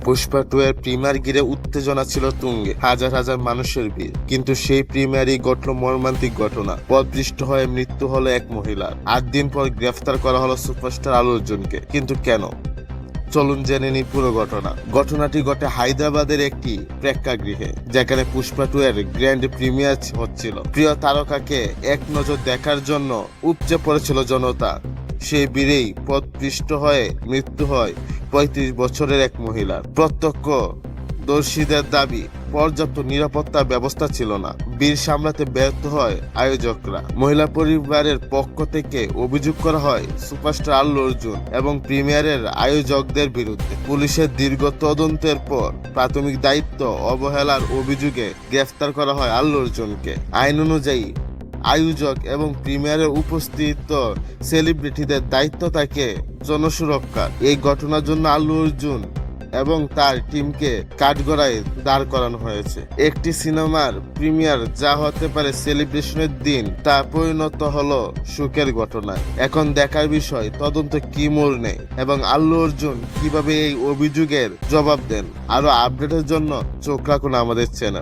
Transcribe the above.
পুষ্পা 2 এর প্রিমিয়ার ঘিরে উত্তেজনা ছিল তুঙ্গে, হাজার হাজার মানুষের ভিড়। কিন্তু সেই প্রিমিয়ারই ঘটল মর্মান্তিক ঘটনা। পথভ্রষ্ট হয়ে মৃত্যু হলো এক মহিলার। 8 দিন পর গ্রেফতার করা হলো সুপারস্টার আল্লু অর্জুনকে। কিন্তু কেন? চলুন জেনে নিই পুরো ঘটনা। ঘটনাটি ঘটে হায়দ্রাবাদের একটি প্রেক্ষাগৃহে, যেখানে পুষ্পা 2 এর গ্র্যান্ড প্রিমিয়ার হচ্ছিল। প্রিয় তারকাকে এক নজর দেখার জন্য উপচে পড়েছিল জনতা। সেই ভিড়েই পথভ্রষ্ট হয়ে মৃত্যু হয় 35 বছরের এক মহিলার। প্রত্যক্ষদর্শীদের দাবি, পর্যাপ্ত নিরাপত্তা ব্যবস্থা ছিল না। ভিড় সামলাতে ব্যর্থ হয় আয়োজকরা। মহিলা পরিবারের পক্ষ থেকে অভিযোগ করা হয় সুপারস্টার আল্লু অর্জুন এবং প্রিমিয়ারের আয়োজকদের বিরুদ্ধে। পুলিশের দীর্ঘ তদন্তের পর প্রাথমিক দায়িত্ব অবহেলার অভিযোগে গ্রেফতার করা হয় আল্লু অর্জুনকে। আইন অনুযায়ী আয়োজক এবং প্রিমিয়ারে উপস্থিত সেলিব্রিটিদের দায়িত্ব থাকে জনসুরক্ষা। এই ঘটনার জন্য আল্লু অর্জুন এবং তার টিমকে কাঠগড়ায় দাঁড় করানো হয়েছে। একটি সিনেমার প্রিমিয়ার যা হতে পারে সেলিব্রেশনের দিন, তা পরিণত হলো শোকের ঘটনায়। এখন দেখার বিষয় তদন্ত কি মোড় নেয় এবং আল্লু অর্জুন কিভাবে এই অভিযোগের জবাব দেন। আরো আপডেটের জন্য চোখ রাখুন আমাদের চ্যানেল।